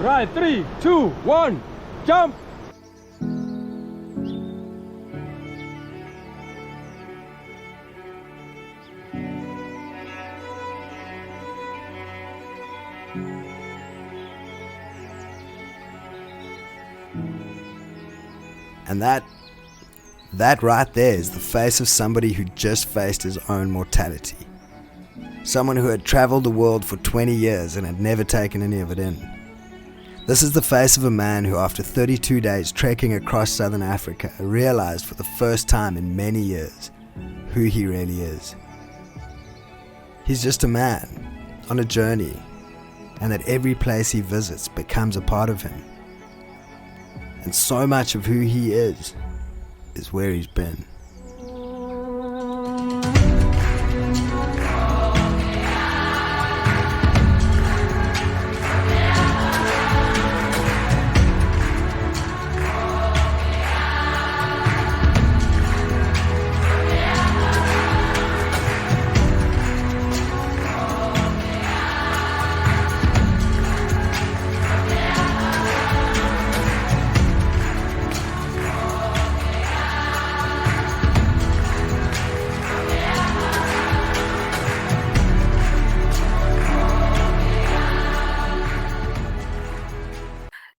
Right, 3, 2, 1, jump! And that right there is the face of somebody who just faced his own mortality. Someone who had traveled the world for 20 years and had never taken any of it in. This is the face of a man who, after 32 days trekking across southern Africa, realized for the first time in many years who he really is. He's just a man on a journey, and that every place he visits becomes a part of him. And so much of who he is where he's been.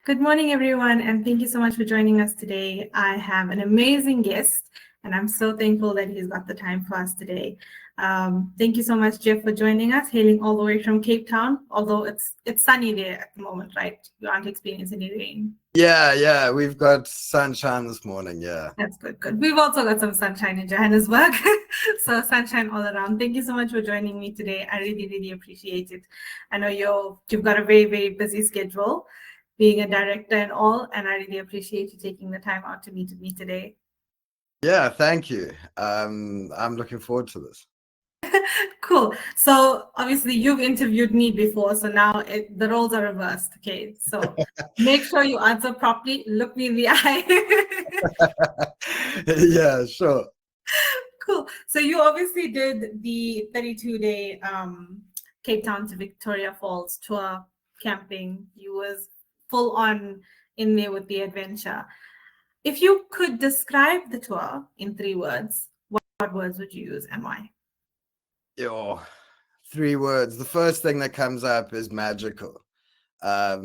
Good morning, everyone, and thank you so much for joining us today. I have an amazing guest, and I'm so thankful that he's got the time for us today. Thank you so much, Geoff, for joining us, hailing all the way from Cape Town, although it's sunny there at the moment, right? You aren't experiencing any rain. Yeah, we've got sunshine this morning, yeah. That's good. We've also got some sunshine in Johannesburg, so sunshine all around. Thank you so much for joining me today. I really appreciate it. I know you've got a very busy schedule, being a director and all, and I really appreciate you taking the time out to meet with me today. Yeah, thank you. I'm looking forward to this. Cool. So obviously you've interviewed me before, so now the roles are reversed. Okay, so make sure you answer properly. Look me in the eye. Yeah, sure. Cool. So you obviously did the 32-day Cape Town to Victoria Falls tour, camping. You was full on in there with the adventure. If you could describe the tour in 3 words, what words would you use and why? 3 words. The first thing that comes up is magical. I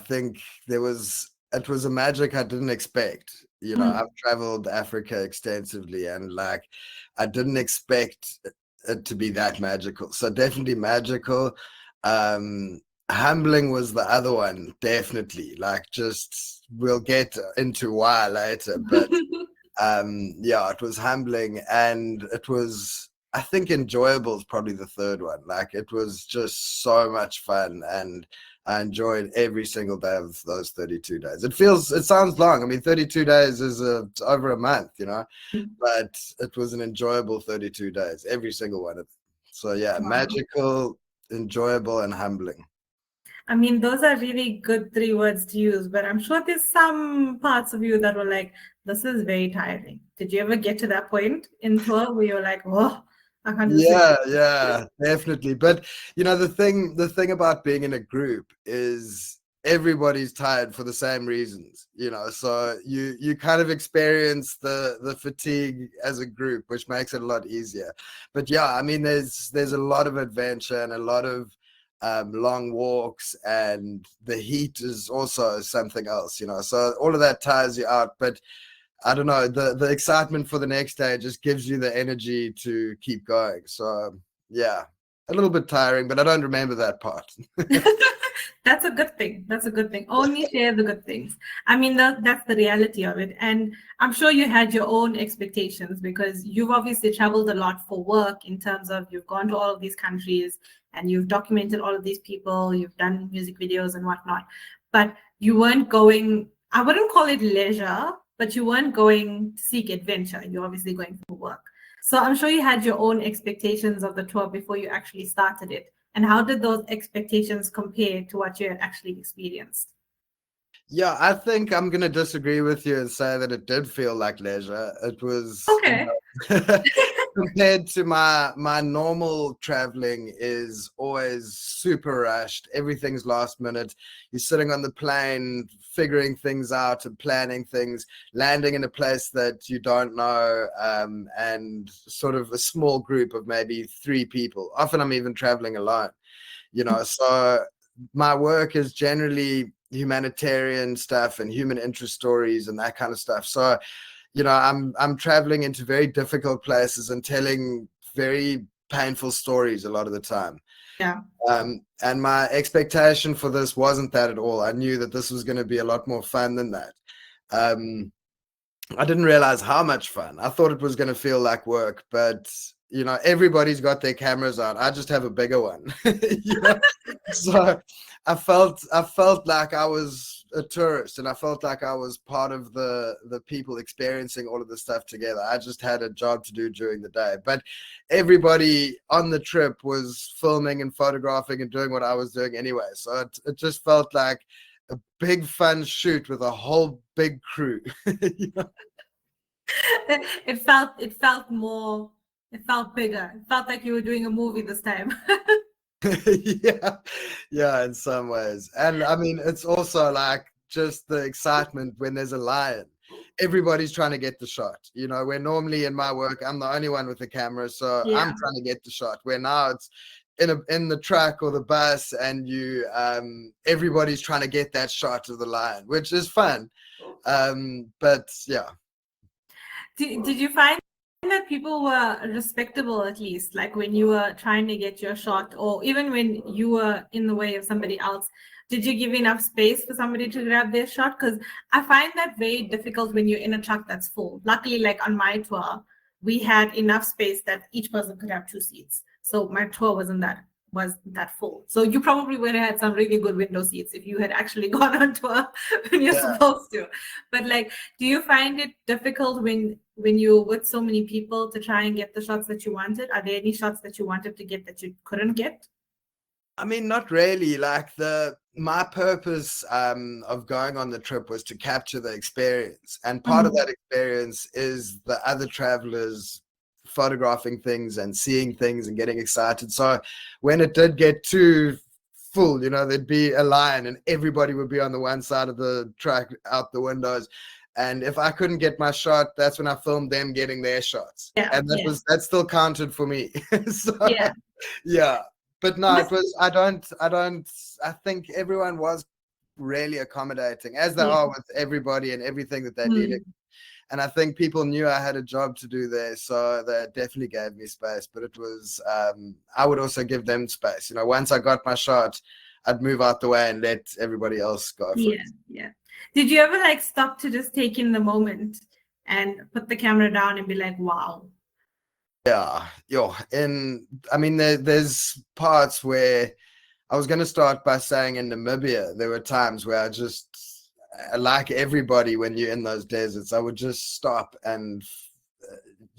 think it was a magic I didn't expect. I've traveled Africa extensively, and I didn't expect it to be that magical. So definitely magical. Humbling was the other one, definitely. We'll get into why later, but it was humbling, and it was, I think, enjoyable is probably the third one. It was just so much fun, and I enjoyed every single day of those 32 days. It sounds long. I mean, 32 days is it's over a month, but it was an enjoyable 32 days, every single one of them. So yeah, magical, enjoyable, and humbling. I mean, those are really good 3 words to use, but I'm sure there's some parts of you that were like, this is very tiring. Did you ever get to that point in tour where you're like, oh, I can't do this? Yeah, definitely. But the thing about being in a group is everybody's tired for the same reasons, so you kind of experience the fatigue as a group, which makes it a lot easier. But yeah, I mean, there's a lot of adventure and a lot of long walks, and the heat is also something else, so all of that tires you out. But I don't know, the excitement for the next day just gives you the energy to keep going. So yeah, a little bit tiring, but I don't remember that part. That's a good thing. Only share the good things. I mean, that's the reality of it. And I'm sure you had your own expectations, because you've obviously traveled a lot for work, in terms of you've gone to all of these countries and you've documented all of these people, you've done music videos and whatnot. But you weren't going, I wouldn't call it leisure, but you weren't going to seek adventure. You're obviously going for work. So I'm sure you had your own expectations of the tour before you actually started it. And how did those expectations compare to what you had actually experienced? Yeah, I think I'm going to disagree with you and say that it did feel like leisure. It was, okay. compared to my normal traveling is always super rushed. Everything's last minute. You're sitting on the plane, figuring things out and planning things, landing in a place that you don't know, and sort of a small group of maybe 3 people. Often I'm even traveling alone, so my work is generally humanitarian stuff and human interest stories and that kind of stuff. So I'm traveling into very difficult places and telling very painful stories a lot of the time. Yeah. And my expectation for this wasn't that at all. I knew that this was going to be a lot more fun than that. I didn't realize how much fun. I thought it was going to feel like work, but everybody's got their cameras on. I just have a bigger one. So I felt like I was a tourist, and I felt like I was part of the people experiencing all of this stuff together. I just had a job to do during the day, but everybody on the trip was filming and photographing and doing what I was doing anyway. So it just felt like a big fun shoot with a whole big crew. It felt more. It felt bigger. It felt like you were doing a movie this time. Yeah, in some ways. And I mean, it's also like just the excitement when there's a lion. Everybody's trying to get the shot. Where normally in my work, I'm the only one with the camera, so I'm trying to get the shot. Where now it's in the truck or the bus, and everybody's trying to get that shot of the lion, which is fun. But yeah. Did you find that people were respectable, at least, like when you were trying to get your shot, or even when you were in the way of somebody else? Did you give enough space for somebody to grab their shot? Because I find that very difficult when you're in a truck that's full. Luckily, like on my tour, we had enough space that each person could have 2 seats. So my tour was that full. So you probably would have had some really good window seats if you had actually gone on tour when you're supposed to. But like, do you find it difficult when you're with so many people to try and get the shots that you wanted? Are there any shots that you wanted to get that you couldn't get? I mean, not really. Like my purpose of going on the trip was to capture the experience, and part of that experience is the other travelers photographing things and seeing things and getting excited. So when it did get too full, there'd be a line and everybody would be on the one side of the truck out the windows. And if I couldn't get my shot, that's when I filmed them getting their shots. And that still counted for me. So, yeah. But no, it was, I think everyone was really accommodating, as they are with everybody and everything that they're dealing with. And I think people knew I had a job to do there, so they definitely gave me space. But it was, I would also give them space. Once I got my shot, I'd move out the way and let everybody else go for it. Yeah. Did you ever like stop to just take in the moment and put the camera down and be like, wow? Yeah. I mean, there's parts where I was going to start by saying in Namibia, there were times where I just, like everybody, when you're in those deserts, I would just stop and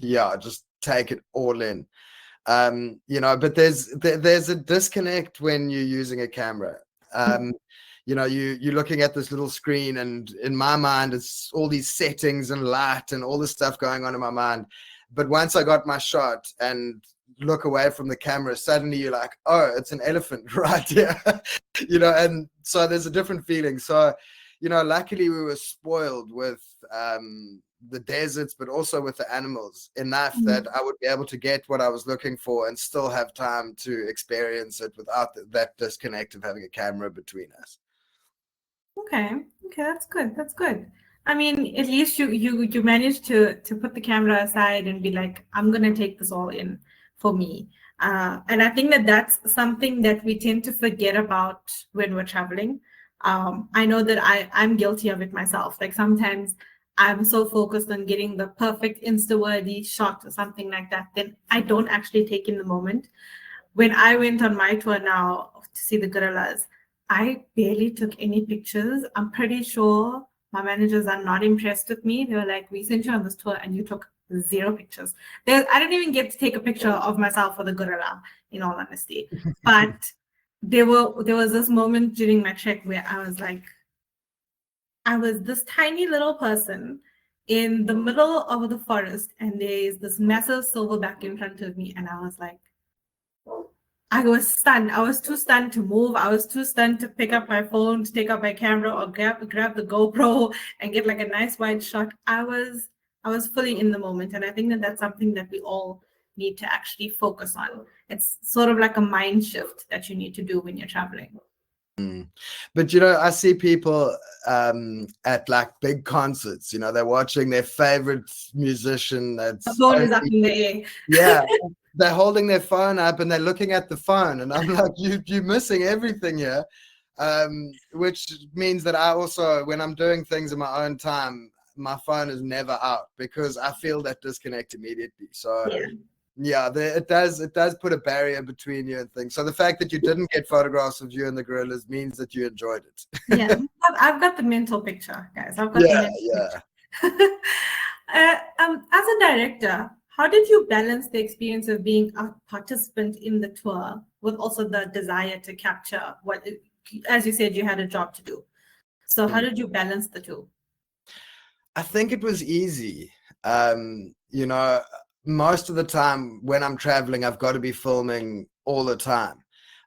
just take it all in. But there's a disconnect when you're using a camera. You're looking at this little screen, and in my mind it's all these settings and light and all this stuff going on in my mind. But once I got my shot and look away from the camera, suddenly you're like, oh, it's an elephant right here. And so there's a different feeling. So luckily we were spoiled with the deserts, but also with the animals enough that I would be able to get what I was looking for and still have time to experience it without that disconnect of having a camera between us. Okay, that's good. I mean, at least you managed to put the camera aside and be like, I'm gonna take this all in for me. And I think that's something that we tend to forget about when we're traveling. I know that I'm guilty of it myself. Like sometimes I'm so focused on getting the perfect Insta-worthy shot or something like that, then I don't actually take in the moment. When I went on my tour now to see the gorillas, I barely took any pictures. I'm pretty sure my managers are not impressed with me. They were like, we sent you on this tour and you took 0 pictures. I didn't even get to take a picture of myself or the gorilla, in all honesty. But there was this moment during my trek where I was like, I was this tiny little person in the middle of the forest, and there's this massive silverback in front of me, and I was like, I was stunned. I was too stunned to move. I was too stunned to pick up my phone, to take out my camera, or grab the GoPro and get like a nice wide shot. I was fully in the moment, and I think that that's something that we all need to actually focus on. It's sort of like a mind shift that you need to do when you're traveling. But I see people at like big concerts, they're watching their favorite musician that's The phone is up in the air. yeah, they're holding their phone up and they're looking at the phone, and I'm like, you're missing everything here. Which means that I also, when I'm doing things in my own time, my phone is never out because I feel that disconnect immediately. So yeah, it does put a barrier between you and things. So the fact that you didn't get photographs of you and the gorillas means that you enjoyed it. Yeah, I've got the mental picture, guys. I've got the mental picture. As a director, how did you balance the experience of being a participant in the tour with also the desire to capture what, as you said, you had a job to do? So how did you balance the two? I think it was easy. Most of the time when I'm traveling, I've got to be filming all the time.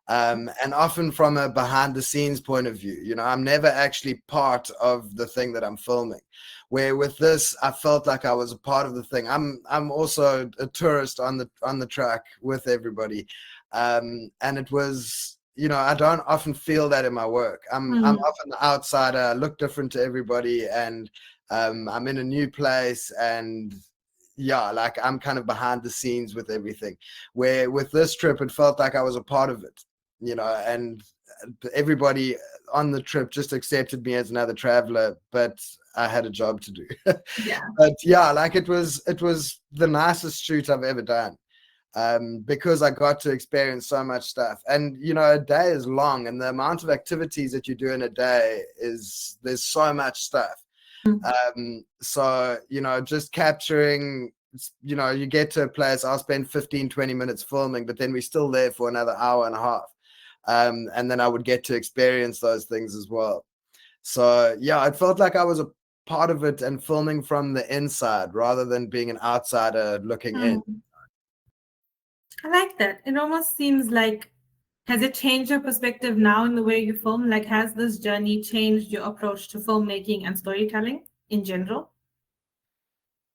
And often from a behind the scenes point of view, I'm never actually part of the thing that I'm filming. Where with this, I felt like I was a part of the thing. I'm also a tourist on the track with everybody. And it was, I don't often feel that in my work. I'm often the outsider. I look different to everybody, and I'm in a new place, and yeah, like I'm kind of behind the scenes with everything. Where with this trip, it felt like I was a part of it, and everybody on the trip just accepted me as another traveler, but I had a job to do. Yeah. But yeah, like it was the nicest shoot I've ever done. Because I got to experience so much stuff. And a day is long, and the amount of activities that you do in a day there's so much stuff. So just capturing, you get to a place, I'll spend 15-20 minutes filming, but then we're still there for another hour and a half, and then I would get to experience those things as well. So yeah, it felt like I was a part of it and filming from the inside rather than being an outsider looking in. I like that. It almost seems like, has it changed your perspective now in the way you film? Like, has this journey changed your approach to filmmaking and storytelling in general?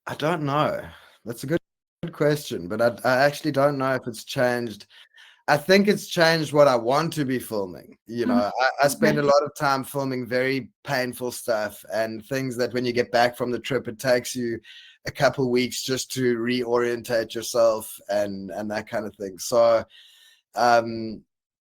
I don't know. That's a good question, but I actually don't know if it's changed. I think it's changed what I want to be filming. I spend a lot of time filming very painful stuff and things that when you get back from the trip, it takes you a couple weeks just to reorientate yourself and that kind of thing. So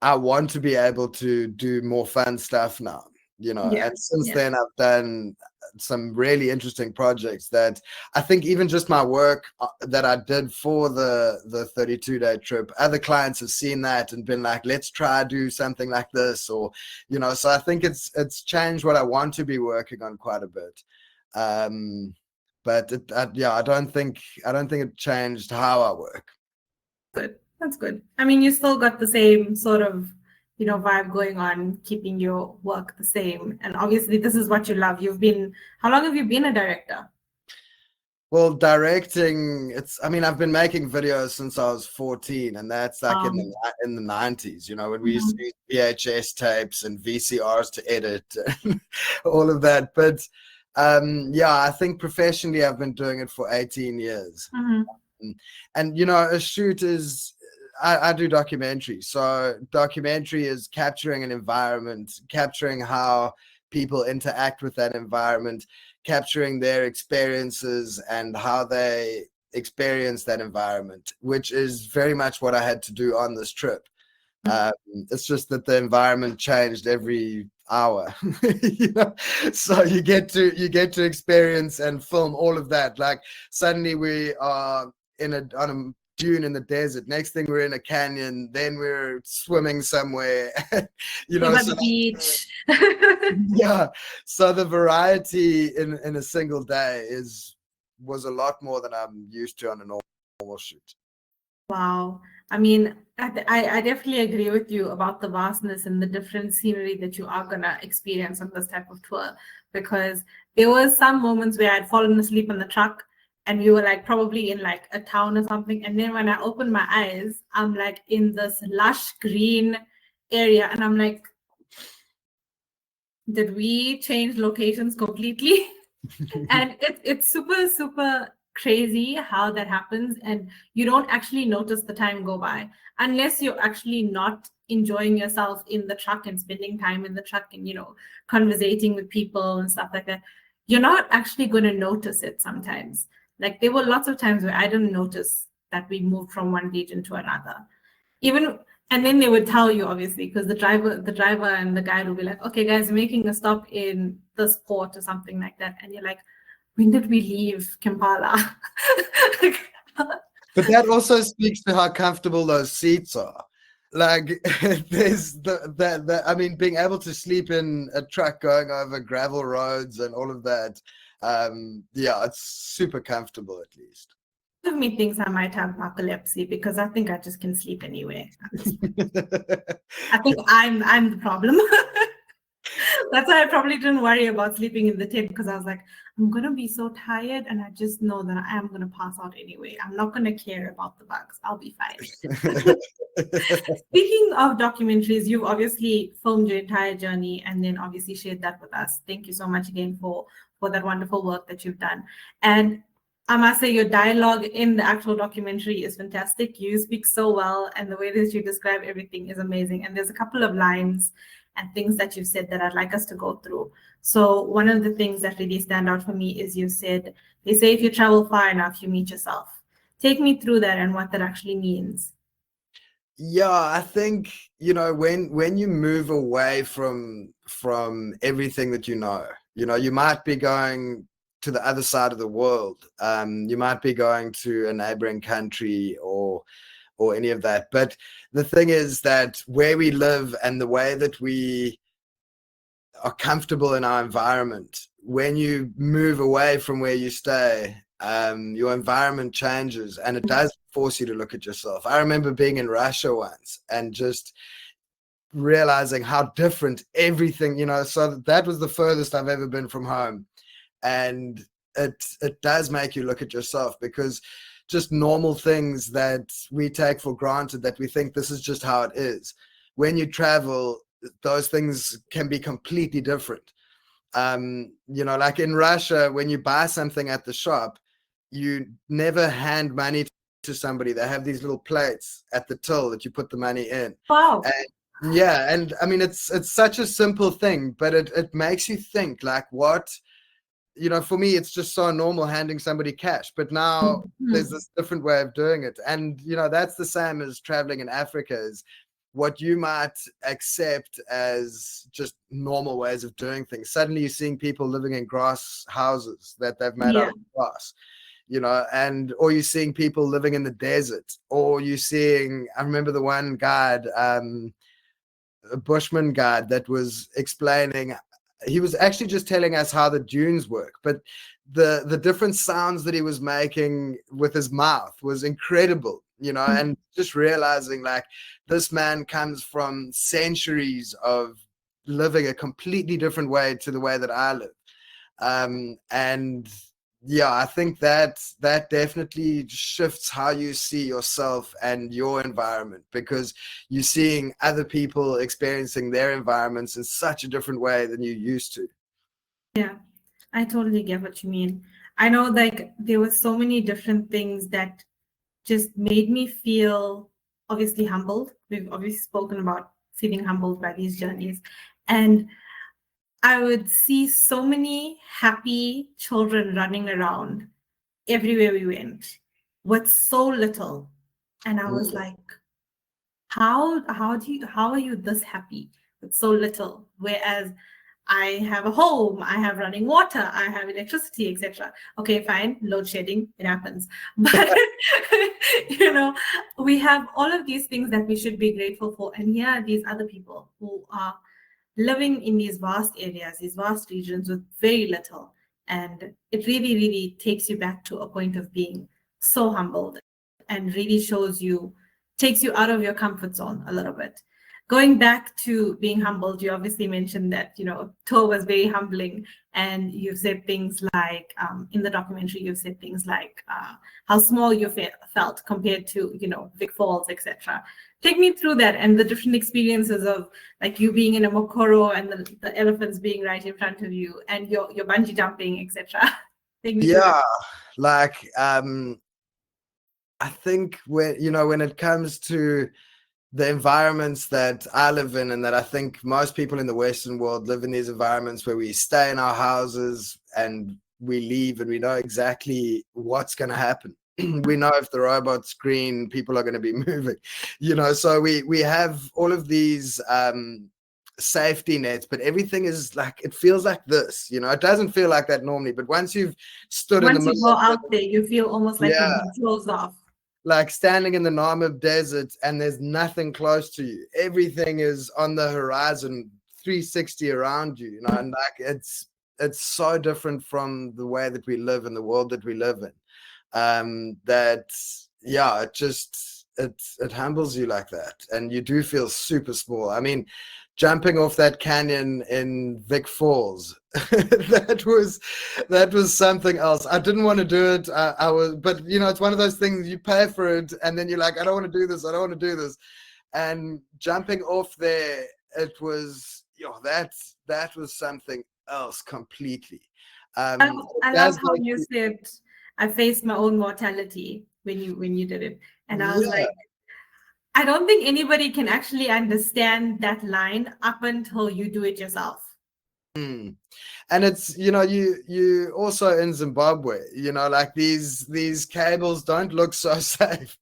I want to be able to do more fun stuff now, and since then I've done some really interesting projects that I think even just my work that I did for the 32-day trip, other clients have seen that and been like, let's try do something like this, or so I think it's changed what I want to be working on quite a bit. But I don't think it changed how I work. Good. That's good. I mean, you still got the same sort of vibe going on, keeping your work the same. And obviously this is what you love. How long have you been a director? Well, directing, I've been making videos since I was 14, and that's like in the 90s, when we used to use VHS tapes and VCRs to edit and all of that. But I think professionally I've been doing it for 18 years. And a shoot is, I do documentary. So documentary is capturing an environment, capturing how people interact with that environment, capturing their experiences and how they experience that environment, which is very much what I had to do on this trip. It's just that the environment changed every hour, so you get to experience and film all of that. Like suddenly we are on a dune in the desert, next thing we're in a canyon, then we're swimming somewhere, so the beach. Yeah, so the variety in a single day was a lot more than I'm used to on a normal shoot. Wow. I mean, I definitely agree with you about the vastness and the different scenery that you are gonna experience on this type of tour, because there was some moments where I'd fallen asleep in the truck and we were like probably in like a town or something. And then when I opened my eyes, I'm like in this lush green area and I'm like, did we change locations completely? And it's super, super crazy how that happens. And you don't actually notice the time go by unless you're actually not enjoying yourself in the truck and spending time in the truck and, conversating with people and stuff like that. You're not actually going to notice it sometimes. Like there were lots of times where I didn't notice that we moved from one region to another. Even and then they would tell you, obviously, because the driver and the guide will be like, okay, guys, we're making a stop in this port or something like that. And you're like, when did we leave Kampala? But that also speaks to how comfortable those seats are. Like there's I mean, being able to sleep in a truck going over gravel roads and all of that. Yeah, it's super comfortable at least. Part of me thinks I might have narcolepsy because I think I just can sleep anywhere. I think I'm the problem. That's why I probably didn't worry about sleeping in the tent, because I was like, I'm gonna be so tired and I just know that I am gonna pass out anyway. I'm not gonna care about the bugs. I'll be fine. Speaking of documentaries, you've obviously filmed your entire journey and then obviously shared that with us. Thank you so much again for that wonderful work that you've done. And I must say your dialogue in the actual documentary is fantastic. You speak so well, and the way that you describe everything is amazing. And there's a couple of lines and things that you've said that I'd like us to go through. So one of the things that really stand out for me is you said, they say if you travel far enough, you meet yourself. Take me through that and what that actually means. Yeah, I think, when you move away from everything that you might be going to the other side of the world. You might be going to a neighboring country or any of that. But the thing is that where we live and the way that we are comfortable in our environment, when you move away from where you stay, your environment changes and it does force you to look at yourself. I remember being in Russia once and just realizing how different everything, so that was the furthest I've ever been from home. And it does make you look at yourself, because just normal things that we take for granted, that we think this is just how it is, when you travel, those things can be completely different. Like in Russia, when you buy something at the shop, you never hand money to somebody. They have these little plates at the till that you put the money in. Wow. And yeah, and I mean, it's such a simple thing, but it makes you think, like, what, for me, it's just so normal handing somebody cash, but now there's this different way of doing it. And, that's the same as traveling in Africa, is what you might accept as just normal ways of doing things. Suddenly you're seeing people living in grass houses that they've made out of glass, or you're seeing people living in the desert, or you're seeing, I remember the one guide, a Bushman guide, that was explaining, he was actually just telling us how the dunes work, but the different sounds that he was making with his mouth was incredible, and just realizing, like, this man comes from centuries of living a completely different way to the way that I live. And yeah, I think that definitely shifts how you see yourself and your environment, because you're seeing other people experiencing their environments in such a different way than you used to. Yeah, I totally get what you mean. I know, like, there were so many different things that just made me feel obviously humbled. We've obviously spoken about feeling humbled by these journeys. And I would see so many happy children running around everywhere we went with so little. And I was like, how are you this happy with so little? Whereas I have a home, I have running water, I have electricity, etc. Okay, fine, load shedding, it happens. But we have all of these things that we should be grateful for. And here are these other people who are living in these vast areas, these vast regions with very little. And it really, really takes you back to a point of being so humbled, and really shows you takes you out of your comfort zone a little bit. Going back to being humbled, you obviously mentioned that, tour was very humbling, and you've said things like, in the documentary, you've said things like how small you felt compared to, Vic Falls, etc. Take me through that and the different experiences of like you being in a mokoro and the elephants being right in front of you and your bungee jumping, etc. Yeah, like I think when it comes to the environments that I live in, and that I think most people in the Western world live in, these environments where we stay in our houses and we leave and we know exactly what's going to happen. We know if the robot's green, people are going to be moving, so we have all of these safety nets, but everything is like, it feels like this, it doesn't feel like that normally, but once you've stood in the middle, once you go out there, you feel almost like you're closed off. Like standing in the Namib Desert and there's nothing close to you. Everything is on the horizon, 360 around you, and like it's so different from the way that we live in the world that we live in. It humbles you like that, and you do feel super small. I mean, jumping off that canyon in Vic Falls, that was something else. I didn't want to do it. But it's one of those things, you pay for it and then you're like, I don't want to do this. I don't want to do this. And jumping off there, it was, that was something else completely. I love how you said, I faced my own mortality when you did it. And I was like, I don't think anybody can actually understand that line up until you do it yourself. And it's, you also in Zimbabwe, like these cables don't look so safe,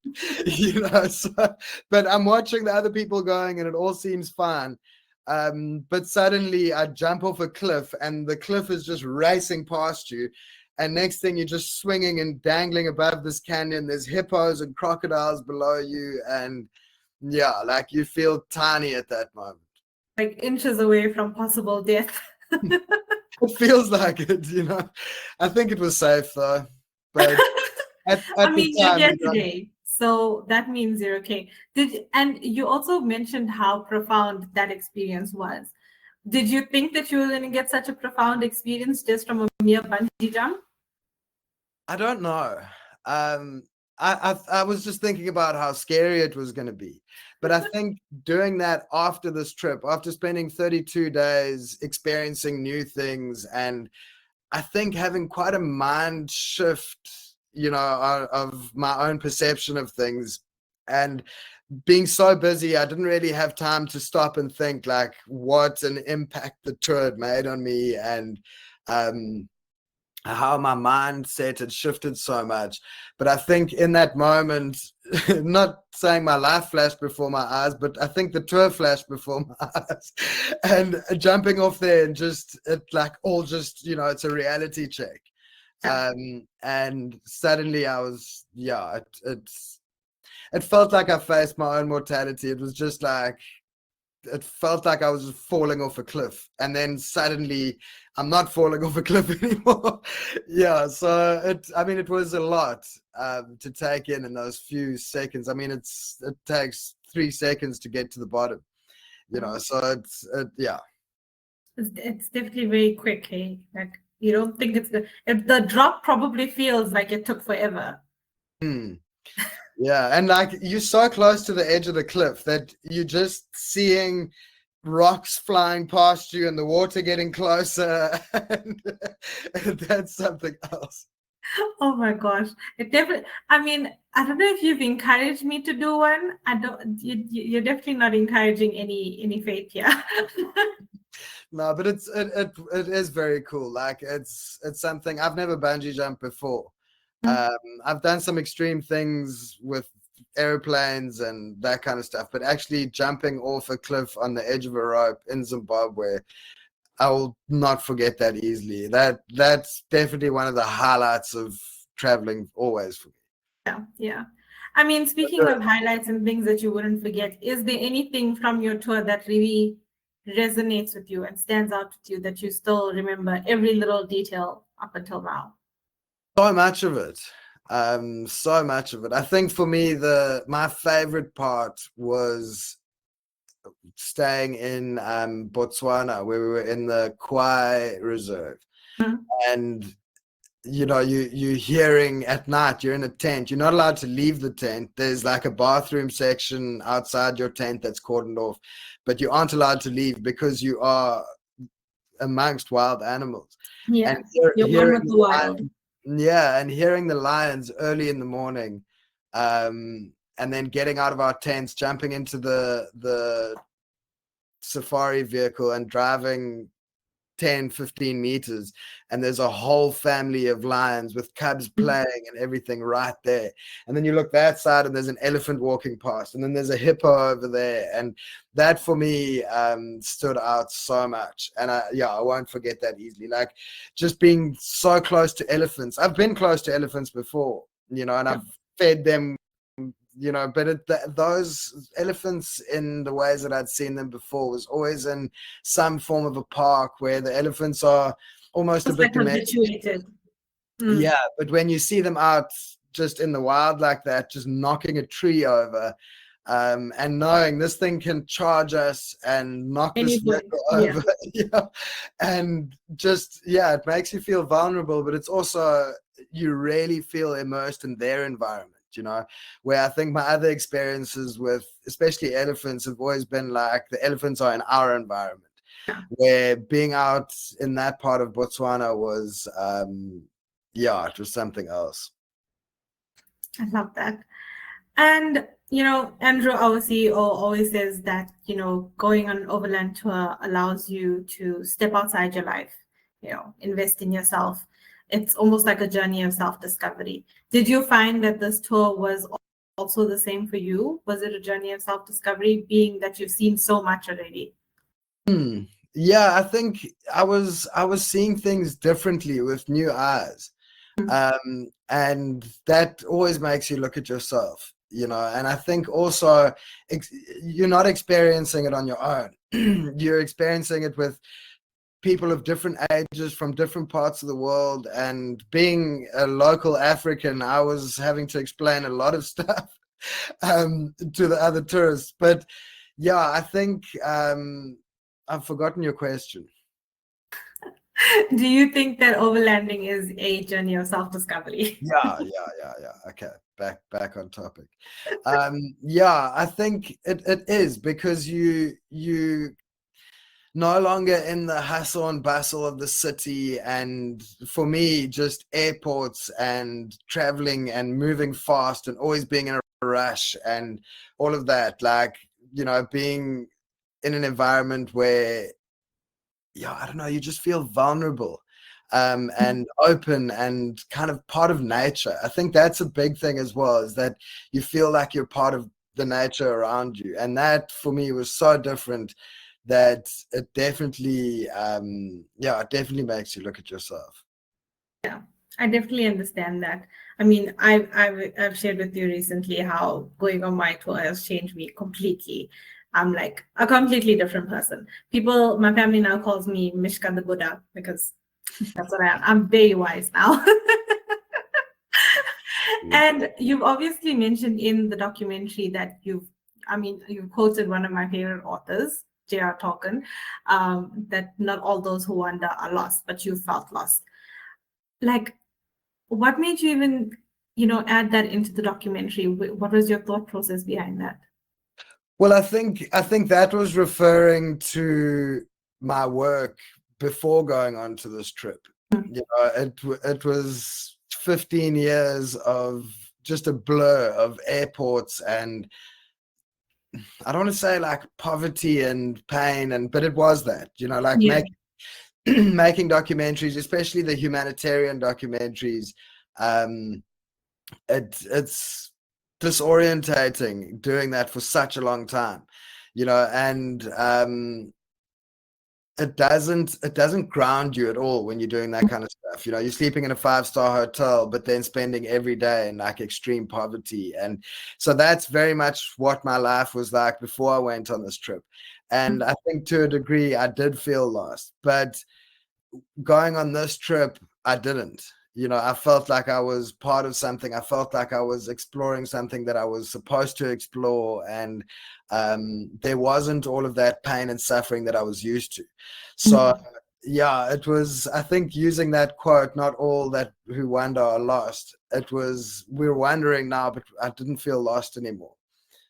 but I'm watching the other people going and it all seems fine. But suddenly I jump off a cliff and the cliff is just racing past you. And next thing you're just swinging and dangling above this canyon. There's hippos and crocodiles below you. And like you feel tiny at that moment. Like inches away from possible death. It feels like it, I think it was safe though. But you're here today, so that means you're okay. And you also mentioned how profound that experience was. Did you think that you were going to get such a profound experience just from a mere bungee jump? I don't know. I was just thinking about how scary it was going to be. But I think doing that after this trip, after spending 32 days experiencing new things, and I think having quite a mind shift, of my own perception of things, and being so busy, I didn't really have time to stop and think like what an impact the tour had made on me, and how my mindset had shifted so much. But I think in that moment, not saying my life flashed before my eyes, but I think the tour flashed before my eyes, and jumping off there and it's a reality check. And suddenly I was, it felt like I faced my own mortality. It was just like, it felt like I was falling off a cliff, and then suddenly I'm not falling off a cliff anymore. So it was a lot to take in those few seconds. I mean, it takes 3 seconds to get to the bottom, so it's definitely very quick. Hey, like you don't think the drop probably feels like it took forever. Yeah, and like you're so close to the edge of the cliff that you're just seeing rocks flying past you and the water getting closer, and that's something else. Oh my gosh, it definitely. I mean, I don't know if you've encouraged me to do one. I don't. You're definitely not encouraging any faith here. No, but it is very cool. Like it's something I've never bungee jumped before. I've done some extreme things with airplanes and that kind of stuff, but actually jumping off a cliff on the edge of a rope in Zimbabwe, I will not forget that easily. That's definitely one of the highlights of traveling always for me. Yeah. I mean, speaking of highlights and things that you wouldn't forget, is there anything from your tour that really resonates with you and stands out with you that you still remember every little detail up until now? So much of it. So much of it. I think for me, my favorite part was staying in Botswana, where we were in the Kwai Reserve. And you're hearing at night, you're in a tent, you're not allowed to leave the tent. There's like a bathroom section outside your tent that's cordoned off, but you aren't allowed to leave because you are amongst wild animals. Yeah, And you're one with the wild. and hearing the lions early in the morning, and then getting out of our tents, jumping into the safari vehicle and driving 10-15 meters, and there's a whole family of lions with cubs playing and everything right there. And then you look that side and there's an elephant walking past, and then there's a hippo over there. And that for me stood out so much. And I won't forget that easily. Like just being so close to elephants. I've been close to elephants before, and I've fed them, but those elephants, in the ways that I'd seen them before, was always in some form of a park where the elephants are almost a bit habituated. Yeah, but when you see them out just in the wild like that, just knocking a tree over, and knowing this thing can charge us and knock this vehicle over, and just it makes you feel vulnerable, but it's also, you really feel immersed in their environment. Where I think my other experiences with especially elephants have always been like the elephants are in our environment, where being out in that part of Botswana was, it was something else. I love that. And, Andrew, our CEO, always says that, going on an overland tour allows you to step outside your life, invest in yourself. It's almost like a journey of self-discovery. Did you find that this tour was also the same for you? Was it a journey of self-discovery, being that you've seen so much already? Yeah, I think I was seeing things differently with new eyes. And that always makes you look at yourself, and I think also you're not experiencing it on your own. You're experiencing it with people of different ages from different parts of the world. And being a local African, I was having to explain a lot of stuff to the other tourists. But I think I've forgotten your question. Do you think that overlanding is a journey of self-discovery? Yeah. Okay, back on topic. I think it is, because you no longer in the hustle and bustle of the city, and for me, just airports and traveling and moving fast and always being in a rush and all of that, like, being in an environment where I don't know, you just feel vulnerable, and open and kind of part of nature. I think that's a big thing as well, is that you feel like you're part of the nature around you. And that for me was so different that it definitely makes you look at yourself. Yeah, I definitely understand that. I mean, I've shared with you recently how going on my tour has changed me completely. I'm like a completely different person. My family now calls me Mishka the Buddha, because that's what I am. I'm very wise now. And you've obviously mentioned in the documentary that you quoted one of my favorite authors, J.R. Tolkien, that not all those who wander are lost, but you felt lost. Like, what made you even, add that into the documentary? What was your thought process behind that? Well, I think that was referring to my work before going on to this trip. It was 15 years of just a blur of airports, and I don't want to say like poverty and pain, but it was that, making documentaries, especially the humanitarian documentaries. It's disorientating doing that for such a long time, and it doesn't ground you at all when you're doing that kind of stuff. You're sleeping in a 5-star hotel, but then spending every day in like extreme poverty. And so that's very much what my life was like before I went on this trip. And I think to a degree I did feel lost, but going on this trip, I didn't. You know, I felt like I was part of something. I felt like I was exploring something that I was supposed to explore, and there wasn't all of that pain and suffering that I was used to. So yeah, it was, I think, using that quote, not all that who wander are lost. It was, we're wandering now, but I didn't feel lost anymore,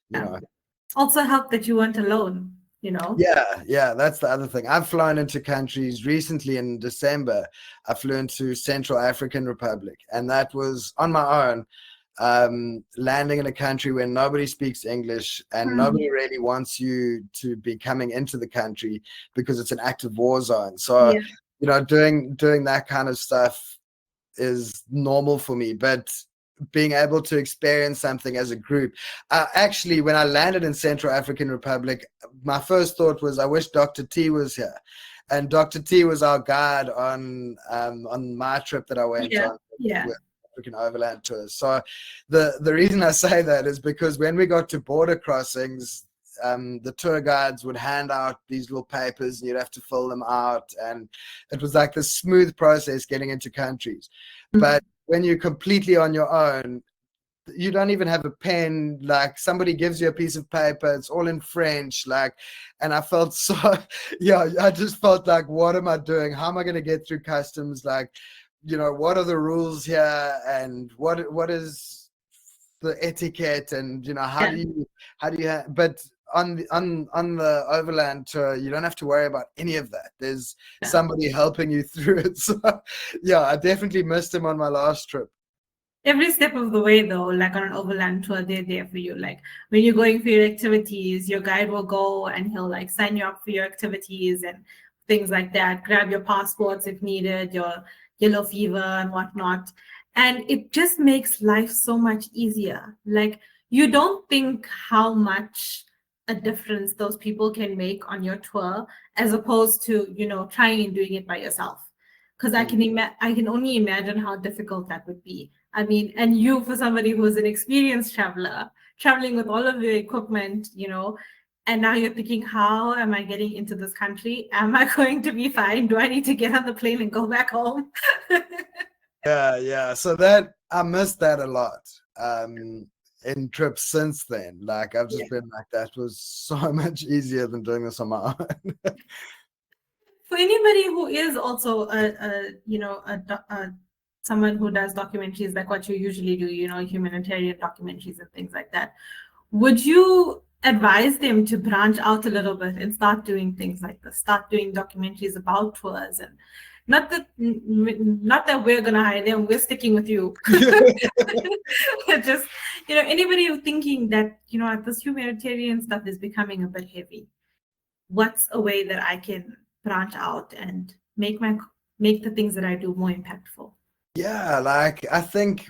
you know. Also helped that you weren't alone, you know. Yeah, that's the other thing. I've flown into countries recently in December. I flew into Central African Republic, and that was on my own, landing in a country where nobody speaks English and nobody really wants you to be coming into the country because it's an active war zone. So, you know, doing that kind of stuff is normal for me, but being able to experience something as a group. Actually, when I landed in Central African Republic, my first thought was, I wish Dr. T was here. And Dr. T was our guide on my trip that I went on with African Overland Tour. So the reason I say that is because when we got to border crossings, the tour guides would hand out these little papers and you'd have to fill them out. And it was like this smooth process getting into countries. But when you're completely on your own, you don't even have a pen. Like, somebody gives you a piece of paper, it's all in French. Like, and I felt so, I just felt like, what am I doing? How am I going to get through customs? Like, you know, what are the rules here? And what is the etiquette? And, you know, how do you, but on the Overland Tour, you don't have to worry about any of that. There's somebody helping you through it. So yeah, I definitely missed him on my last trip. Every step of the way, though, like on an overland tour, they're there for you. Like when you're going for your activities, your guide will go and he'll like sign you up for your activities and things like that. Grab your passports if needed, your yellow fever and whatnot. And it just makes life so much easier. Like, you don't think how much a difference those people can make on your tour, as opposed to, you know, trying and doing it by yourself. Because I can only imagine how difficult that would be. I mean, and you, for somebody who's an experienced traveler, traveling with all of your equipment, you know, and now you're thinking, how am I getting into this country? Am I going to be fine? Do I need to get on the plane and go back home? Yeah. So that, I missed that a lot. In trips since then, like, I've just been like, that was so much easier than doing this on my own. For anybody who is also someone who does documentaries like what you usually do, you know, humanitarian documentaries and things like that, would you advise them to branch out a little bit and start doing things like this, start doing documentaries about tours? And not that we're gonna hire them, we're sticking with you. Just, you know, anybody who's thinking that, you know, this humanitarian stuff is becoming a bit heavy, what's a way that I can branch out and make the things that I do more impactful? Yeah, like, I think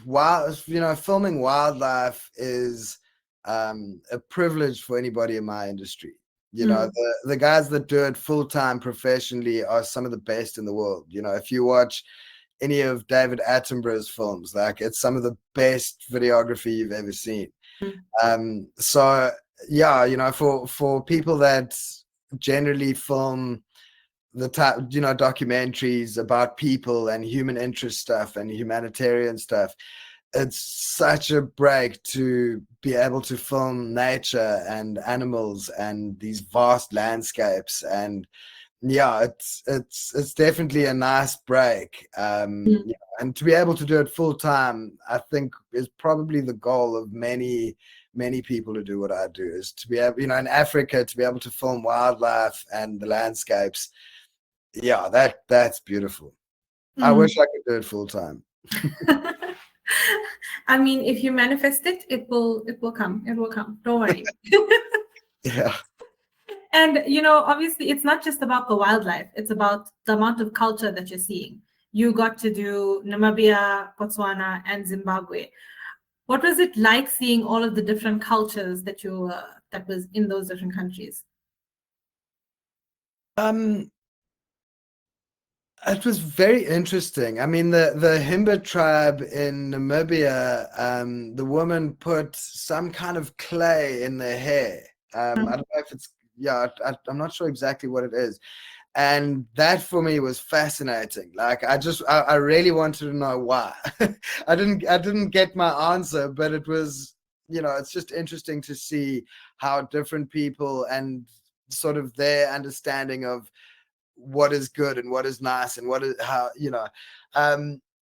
filming wildlife is a privilege for anybody in my industry. You know, the guys that do it full-time professionally are some of the best in the world. You know, if you watch any of David Attenborough's films, like, it's some of the best videography you've ever seen. So yeah, you know, for people that generally film the type, you know, documentaries about people and human interest stuff and humanitarian stuff, it's such a break to be able to film nature and animals and these vast landscapes. And yeah, it's definitely a nice break. You know, and to be able to do it full time, I think, is probably the goal of many people who do what I do, is to be able, you know, in Africa, to be able to film wildlife and the landscapes. Yeah, that's beautiful. I wish I could do it full time. I mean, if you manifest it, it will come. It will come. Don't worry. Yeah. And, you know, obviously, it's not just about the wildlife. It's about the amount of culture that you're seeing. You got to do Namibia, Botswana, and Zimbabwe. What was it like seeing all of the different cultures that was in those different countries? It was very interesting. I mean, the Himba tribe in Namibia, the woman put some kind of clay in their hair. I don't know if it's, I'm not sure exactly what it is. And that for me was fascinating. Like I really wanted to know why. I didn't get my answer, but it was, it's just interesting to see how different people and sort of their understanding of what is good and what is nice and what is how,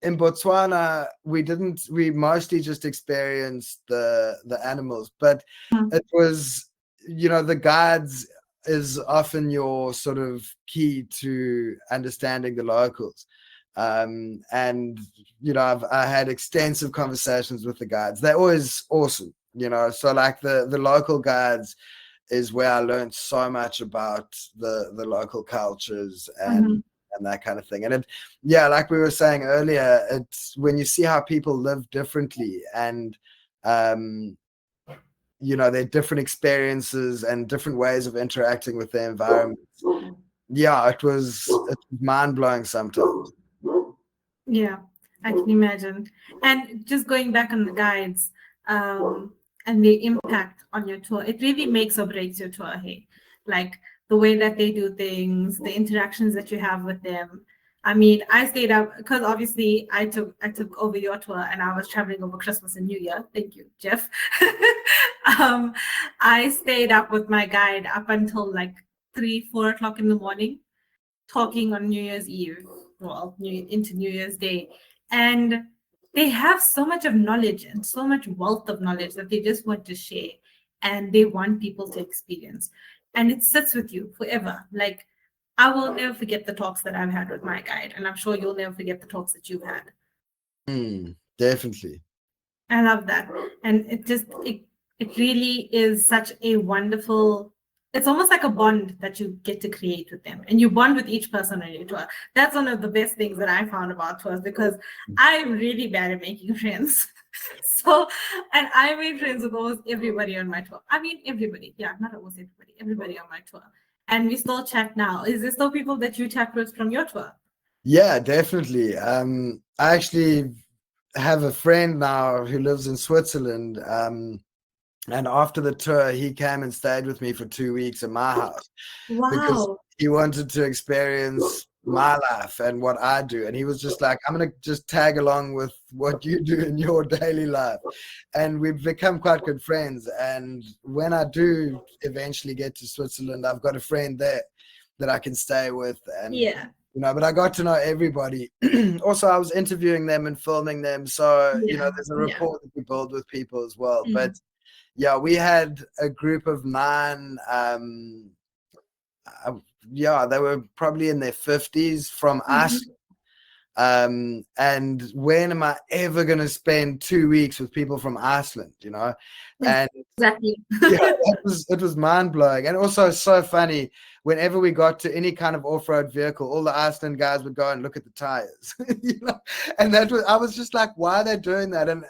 in Botswana, we mostly just experienced the animals, but it was, the guides is often your sort of key to understanding the locals. And I had extensive conversations with the guides. They're always awesome, so like the local guides is where I learned so much about the local cultures and that kind of thing. And like we were saying earlier, it's when you see how people live differently and their different experiences and different ways of interacting with their environment. Yeah, it's mind-blowing sometimes. Yeah, I can imagine. And just going back on the guides, and the impact on your tour, it really makes or breaks your tour. Hey, like the way that they do things, the interactions that you have with them. I mean, I stayed up because obviously I took over your tour and I was traveling over Christmas and New Year. Thank you, Geoff. I stayed up with my guide up until like 3-4 o'clock in the morning, talking on New Year's Eve, into New Year's Day, and they have so much of knowledge and so much wealth of knowledge that they just want to share and they want people to experience. And it sits with you forever. Like, I will never forget the talks that I've had with my guide, and I'm sure you'll never forget the talks that you've had. Definitely. I love that. And it really is such a wonderful, it's almost like a bond that you get to create with them, and you bond with each person on your tour. That's one of the best things that I found about tours, because I'm really bad at making friends. And I made friends with almost everybody on my tour. I mean, everybody. Yeah, not almost everybody on my tour. And we still chat now. Is there still people that you chat with from your tour? Yeah, definitely. I actually have a friend now who lives in Switzerland. And after the tour, he came and stayed with me for 2 weeks in my house. Wow. Because he wanted to experience my life and what I do. And he was just like, I'm going to just tag along with what you do in your daily life. And we've become quite good friends. And when I do eventually get to Switzerland, I've got a friend there that I can stay with. And but I got to know everybody. Also, I was interviewing them and filming them. So, there's a rapport that you build with people as well. But yeah, we had a group of 9. They were probably in their 50s from Iceland. And when am I ever going to spend 2 weeks with people from Iceland, And exactly. it was mind-blowing. And also so funny, whenever we got to any kind of off-road vehicle, all the Iceland guys would go and look at the tires. And I was just like, why are they doing that? And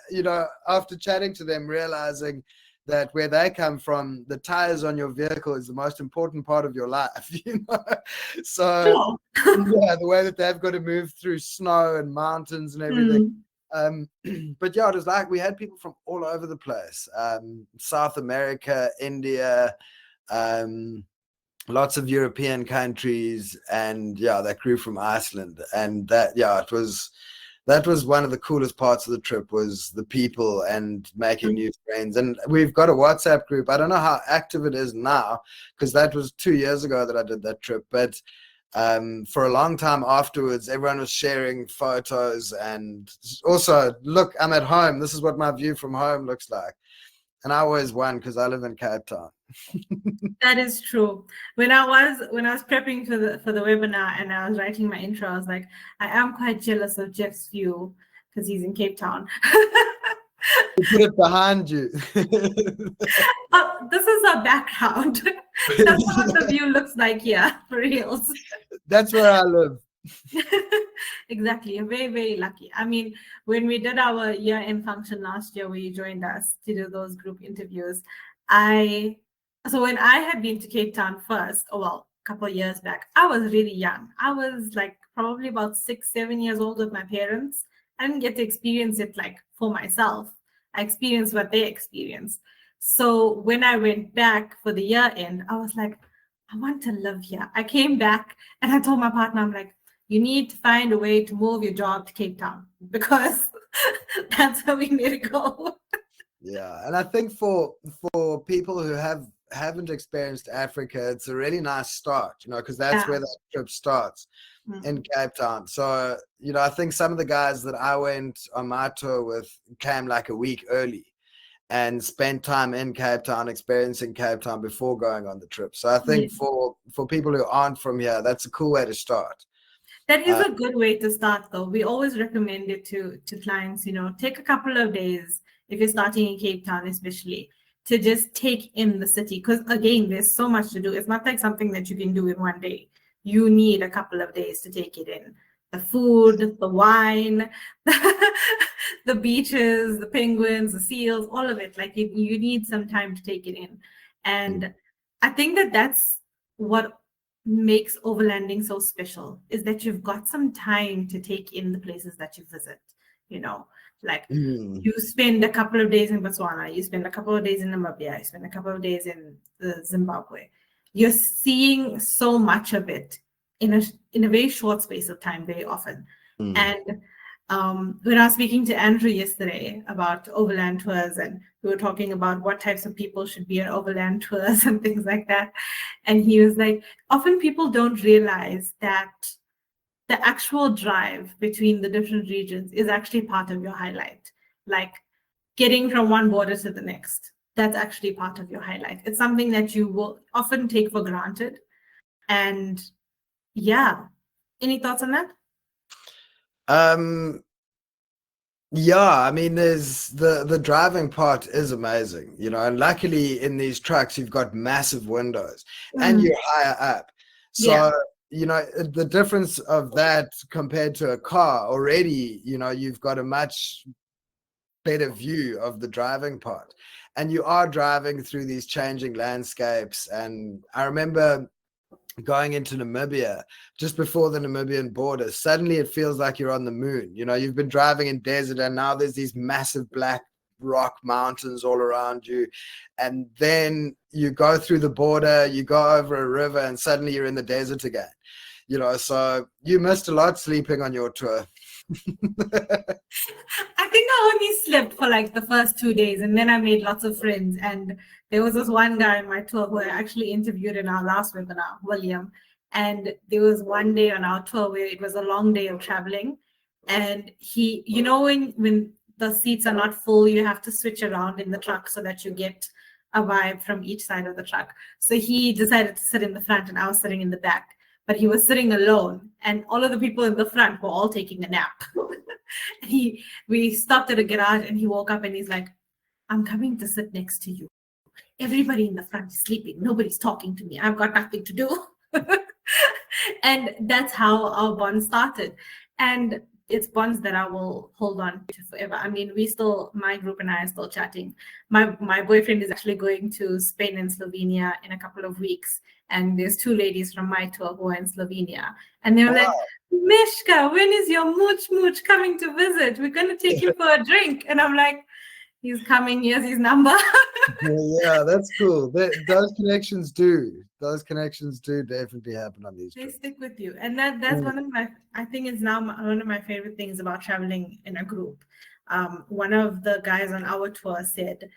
after chatting to them, realizing that where they come from, the tires on your vehicle is the most important part of your life, So the way that they've got to move through snow and mountains and everything. But yeah, it was like we had people from all over the place, South America, India, lots of European countries, and that crew from Iceland. And that was one of the coolest parts of the trip, was the people and making new friends. And we've got a WhatsApp group. I don't know how active it is now, because that was 2 years ago that I did that trip. But for a long time afterwards, everyone was sharing photos. And also, look, I'm at home. This is what my view from home looks like. And I always won because I live in Cape Town. That is true. When I was prepping for the webinar and I was writing my intro, I was like, I am quite jealous of Geoff's view because he's in Cape Town. Put it behind you. This is our background. That's what the view looks like here, for reals. That's where I live. Exactly. You're very, very lucky. I mean, when we did our year-end function last year, where you joined us to do those group interviews, so when I had been to Cape Town first, a couple of years back, I was really young. I was like probably about 6-7 years old with my parents. I didn't get to experience it like for myself. I experienced what they experienced. So when I went back for the year end, I was like, I want to live here. I came back and I told my partner, I'm like, you need to find a way to move your job to Cape Town because that's where we need to go. Yeah, and I think for people who haven't experienced Africa, it's a really nice start, you know, because that's where that trip starts in Cape Town. So, you know, I think some of the guys that I went on my tour with came like a week early and spent time in Cape Town, experiencing Cape Town before going on the trip. So I think for people who aren't from here, that's a cool way to start. That is a good way to start, though. We always recommend it to clients, you know, take a couple of days if you're starting in Cape Town, especially, to just take in the city. Because again, there's so much to do. It's not like something that you can do in one day. You need a couple of days to take it in. The food, the wine, the beaches, the penguins, the seals, all of it. Like you need some time to take it in. And I think that that's what makes overlanding so special, is that you've got some time to take in the places that you visit. You know, like you spend a couple of days in Botswana, you spend a couple of days in Namibia, you spend a couple of days in Zimbabwe. You're seeing so much of it in a very short space of time, very often. And when I was speaking to Andrew yesterday about overland tours, and we were talking about what types of people should be on overland tours and things like that, and he was like, often people don't realize that the actual drive between the different regions is actually part of your highlight. Like getting from one border to the next, that's actually part of your highlight. It's something that you will often take for granted. And yeah, any thoughts on that? Yeah, I mean, there's the driving part is amazing, you know, and luckily in these trucks you've got massive windows and you're higher up. So, you know, the difference of that compared to a car already, you know, you've got a much better view of the driving part, and you are driving through these changing landscapes. And I remember going into Namibia just before the Namibian border, suddenly it feels like you're on the moon. You know, you've been driving in desert and now there's these massive black rock mountains all around you, and then you go through the border, you go over a river, and suddenly you're in the desert again. You know, so you missed a lot sleeping on your tour. I think I only slept for like the first 2 days, and then I made lots of friends. And there was this one guy on my tour who I actually interviewed in our last webinar, William. And there was one day on our tour where it was a long day of traveling. And he, you know, when the seats are not full, you have to switch around in the truck so that you get a vibe from each side of the truck. So he decided to sit in the front and I was sitting in the back. But he was sitting alone, and all of the people in the front were all taking a nap. We stopped at a garage, and he woke up and he's like, I'm coming to sit next to you. Everybody in the front is sleeping. Nobody's talking to me. I've got nothing to do. And that's how our bond started. And it's bonds that I will hold on to forever. I mean, my group and I are still chatting. My boyfriend is actually going to Spain and Slovenia in a couple of weeks. And there's 2 ladies from my tour who are in Slovenia. And they were like, Mishka, when is your mooch coming to visit? We're going to take you for a drink. And I'm like, he's coming. Here's his number. Yeah, that's cool. Those connections do definitely happen on these trips. They stick with you. And that's one of my, I think it's now one of my favorite things about traveling in a group. One of the guys on our tour said,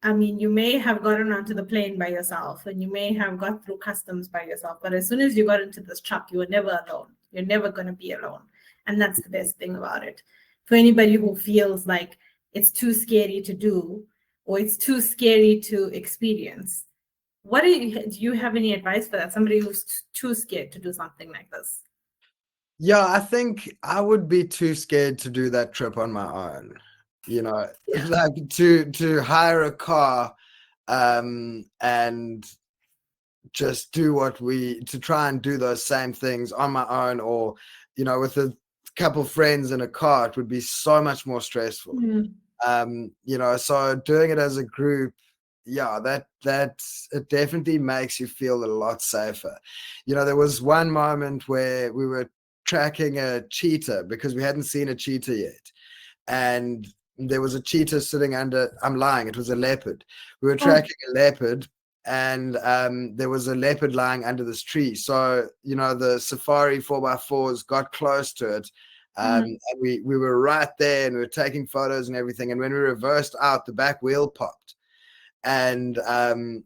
I mean, you may have gotten onto the plane by yourself and you may have got through customs by yourself, but as soon as you got into this truck, you were never alone. You're never going to be alone. And that's the best thing about it. For anybody who feels like it's too scary to do or it's too scary to experience, do you have any advice for that? Somebody who's too scared to do something like this? Yeah, I think I would be too scared to do that trip on my own. You know, like to hire a car and just to try and do those same things on my own, or, you know, with a couple friends in a car, it would be so much more stressful. You know, so doing it as a group, yeah, that it definitely makes you feel a lot safer. You know, there was one moment where we were tracking a cheetah because we hadn't seen a cheetah yet, and there was a cheetah sitting under, I'm lying, it was a leopard. We were tracking a leopard, and there was a leopard lying under this tree. So, the safari 4x4s got close to it. And we were right there, and we were taking photos and everything. And when we reversed out, the back wheel popped. And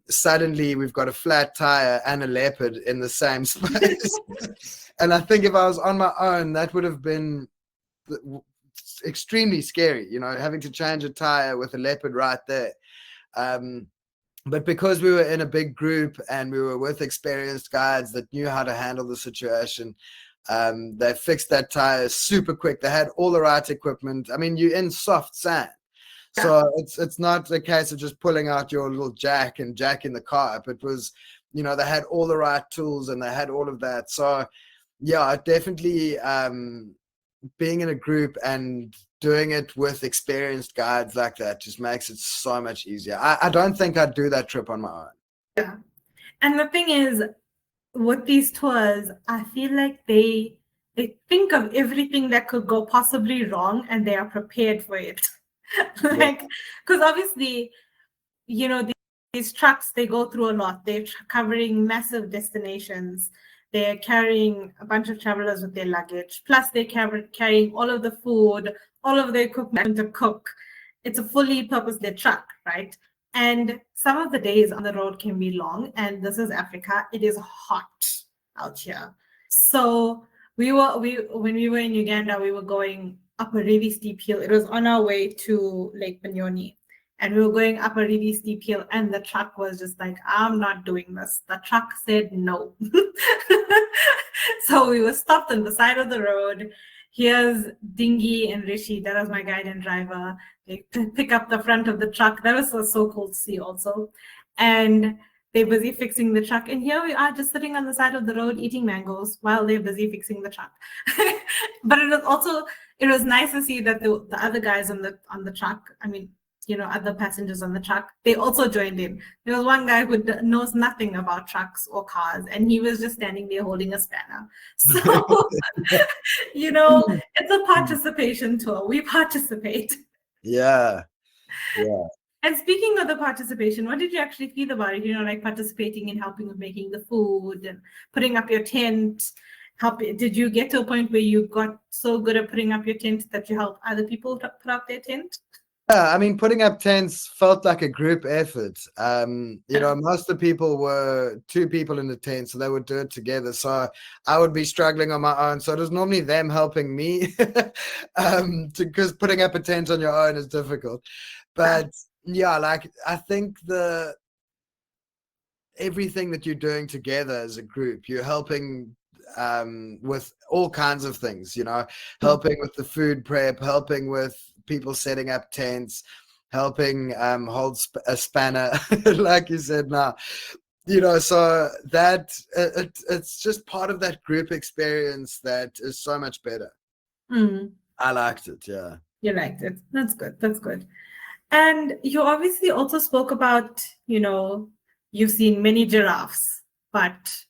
suddenly we've got a flat tire and a leopard in the same space. And I think if I was on my own, that would have been extremely scary, having to change a tire with a leopard right there. But because we were in a big group and we were with experienced guides that knew how to handle the situation, they fixed that tire super quick. They had all the right equipment. I mean, you're in soft sand. So it's not a case of just pulling out your little jack and jacking the car up. It was, they had all the right tools and they had all of that. So, yeah, definitely being in a group and doing it with experienced guides like that just makes it so much easier. I don't think I'd do that trip on my own. Yeah. And the thing is, with these tours, I feel like they think of everything that could go possibly wrong and they are prepared for it. Because obviously, these trucks, they go through a lot. They're covering massive destinations. They're carrying a bunch of travelers with their luggage. Plus, they're carrying all of the food, all of the equipment to cook. It's a fully purpose-led truck, right? And some of the days on the road can be long. And this is Africa. It is hot out here. So when we were in Uganda, we were going up a really steep hill. It was on our way to Lake Banyoni. And we were going up a really steep hill, and the truck was just like, I'm not doing this. The truck said no. So we were stopped on the side of the road. Here's Dingy and Rishi, that was my guide and driver. They pick up the front of the truck. That was so cool to see also. And they're busy fixing the truck. And here we are just sitting on the side of the road eating mangoes while they're busy fixing the truck. But it was nice to see that the other guys on the truck, I mean, other passengers on the truck, they also joined in. There was one guy who knows nothing about trucks or cars, and he was just standing there holding a spanner. So, it's a participation tour. We participate. Yeah. And speaking of the participation, what did you actually feel about it? Like participating in helping with making the food and putting up your tent. Did you get to a point where you got so good at putting up your tent that you helped other people put up their tent? Yeah, I mean, putting up tents felt like a group effort. Most of the people were 2 people in the tent, so they would do it together. So I would be struggling on my own. So it was normally them helping me, because putting up a tent on your own is difficult. But yeah, I think everything that you're doing together as a group, you're helping with all kinds of things, helping with the food prep, helping with people setting up tents, helping hold a spanner, like you said now, so that it's just part of that group experience that is so much better. I liked it. Yeah. You liked it. That's good. And you obviously also spoke about, you've seen many giraffes, but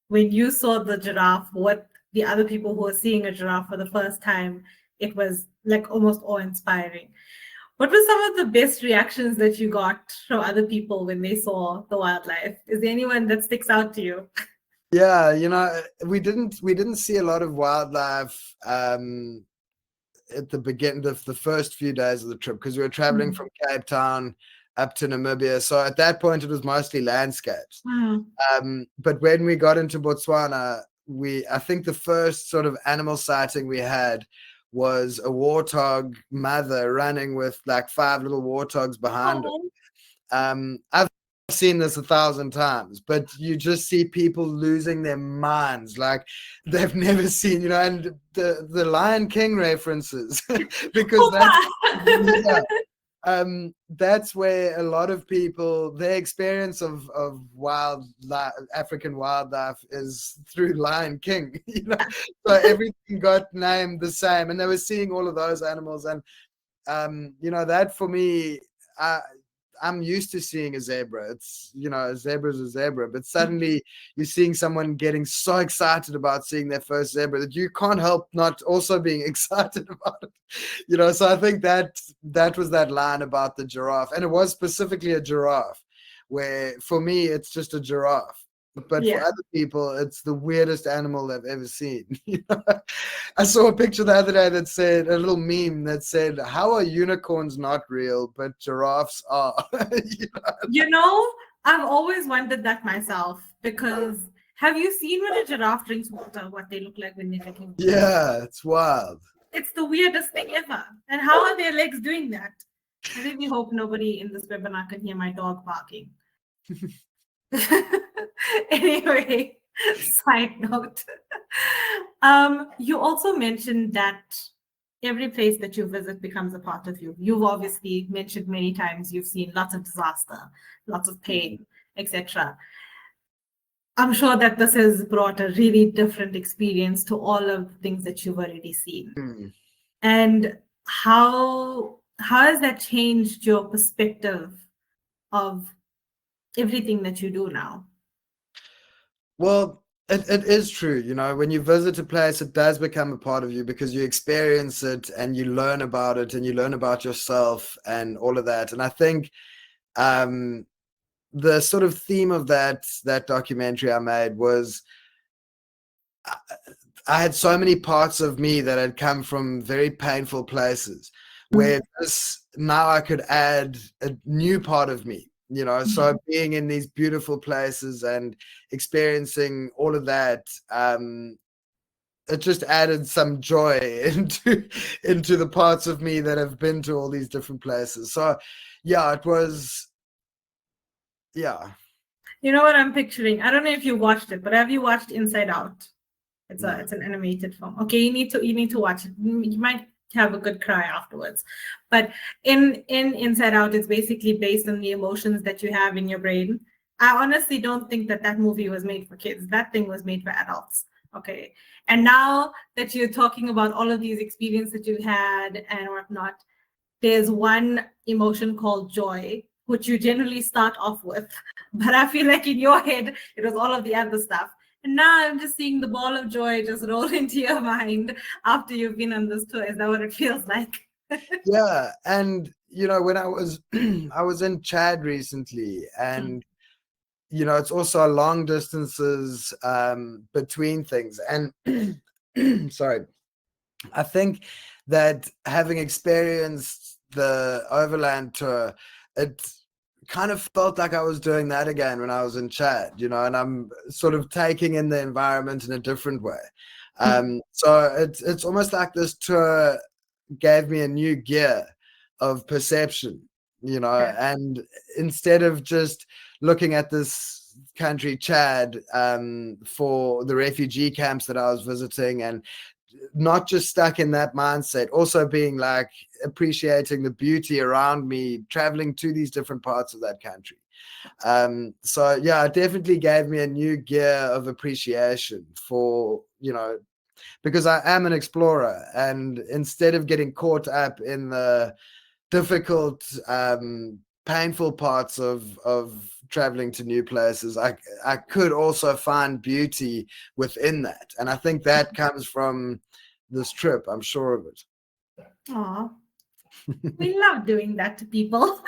when you saw the giraffe with the other people who were seeing a giraffe for the first time, it was like almost awe-inspiring. What were some of the best reactions that you got from other people when they saw the wildlife? Is there anyone that sticks out to you? Yeah, we didn't see a lot of wildlife at the beginning of the first few days of the trip, because we were traveling from Cape Town up to Namibia. So at that point, it was mostly landscapes. But when we got into Botswana, I think the first sort of animal sighting we had was a warthog mother running with like 5 little warthogs behind her. I've seen this 1,000 times, but you just see people losing their minds like they've never seen, and the Lion King references, because that's where a lot of people, their experience of African wildlife is through Lion King. So everything got named the same, and they were seeing all of those animals, and that for me, I'm used to seeing a zebra. It's, a zebra's a zebra, but suddenly you're seeing someone getting so excited about seeing their first zebra that you can't help not also being excited about it. So I think that was that line about the giraffe, and it was specifically a giraffe where for me it's just a giraffe. But for Yeah. other people, it's the weirdest animal they've ever seen. I saw a picture the other day that said, a little meme that said, "How are unicorns not real, but giraffes are?" You know, I've always wondered that myself, because have you seen when a giraffe drinks water, what they look like when they're drinking water? Yeah, it's wild. It's the weirdest thing ever. And how are their legs doing that? I really hope nobody in this webinar can hear my dog barking. Anyway, side note. You also mentioned that every place that you visit becomes a part of you. You've obviously mentioned many times you've seen lots of disaster, lots of pain, etc. I'm sure that this has brought a really different experience to all of the things that you've already seen. And how has that changed your perspective of everything that you do now? Well, it is true. When you visit a place, it does become a part of you because you experience it and you learn about it and you learn about yourself and all of that. And I think the sort of theme of that documentary I made was I had so many parts of me that had come from very painful places where now I could add a new part of me. So being in these beautiful places and experiencing all of that, it just added some joy into the parts of me that have been to all these different places. So yeah, it was, yeah. You know what I'm picturing? I don't know if you watched it, but have you watched Inside Out? It's No. an animated film. Okay, you need to watch it. You might have a good cry afterwards. But in Inside Out, it's basically based on the emotions that you have in your brain. I honestly don't think that movie was made for kids. That thing was made for adults. Okay. And now that you're talking about all of these experiences that you've had and whatnot, there's one emotion called joy, which you generally start off with. But I feel like in your head, it was all of the other stuff. And now I'm just seeing the ball of joy just roll into your mind after you've been on this tour. Is that what it feels like? Yeah. And, when I was, I was in Chad recently, and, it's also long distances between things. And sorry, I think that having experienced the Overland Tour, it kind of felt like I was doing that again when I was in Chad, and I'm sort of taking in the environment in a different way. So it's almost like this tour gave me a new gear of perception, and instead of just looking at this country, Chad, for the refugee camps that I was visiting, and not just stuck in that mindset, also being like appreciating the beauty around me, traveling to these different parts of that country. So yeah, it definitely gave me a new gear of appreciation for, because I am an explorer, and instead of getting caught up in the difficult, painful parts of traveling to new places, I could also find beauty within that. And I think that comes from this trip. I'm sure of it. Aw, we love doing that to people.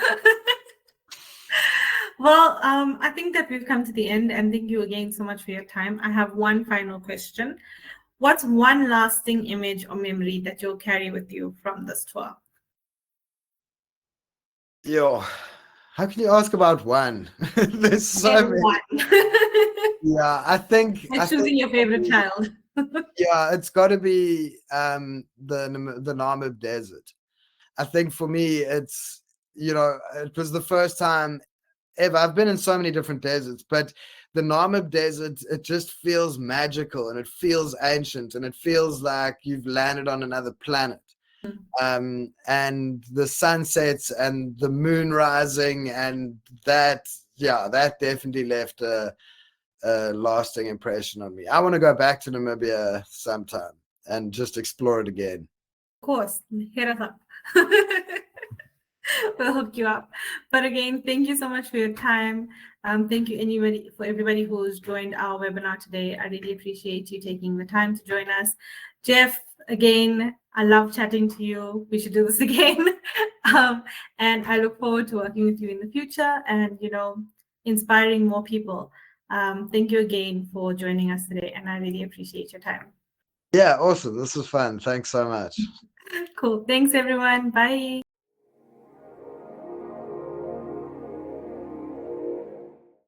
Well, I think that we've come to the end, and thank you again so much for your time. I have one final question. What's one lasting image or memory that you'll carry with you from this tour? Yo, how can you ask about one? There's so many. Yeah, I think choosing your favorite child. Yeah, it's got to be the Namib Desert. I think for me, it's, it was the first time ever. I've been in so many different deserts, but the Namib Desert, it just feels magical, and it feels ancient, and it feels like you've landed on another planet. And the sunsets and the moon rising, and that definitely left a lasting impression on me. I want to go back to Namibia sometime and just explore it again. Of course, hit us up. We'll hook you up. But again, thank you so much for your time. Thank you for everybody who's joined our webinar today. I really appreciate you taking the time to join us. Geoff, again, I love chatting to you. We should do this again. And I look forward to working with you in the future. And, inspiring more people. Thank you again for joining us today, and I really appreciate your time. Yeah, awesome. This was fun. Thanks so much. Cool. Thanks, everyone. Bye.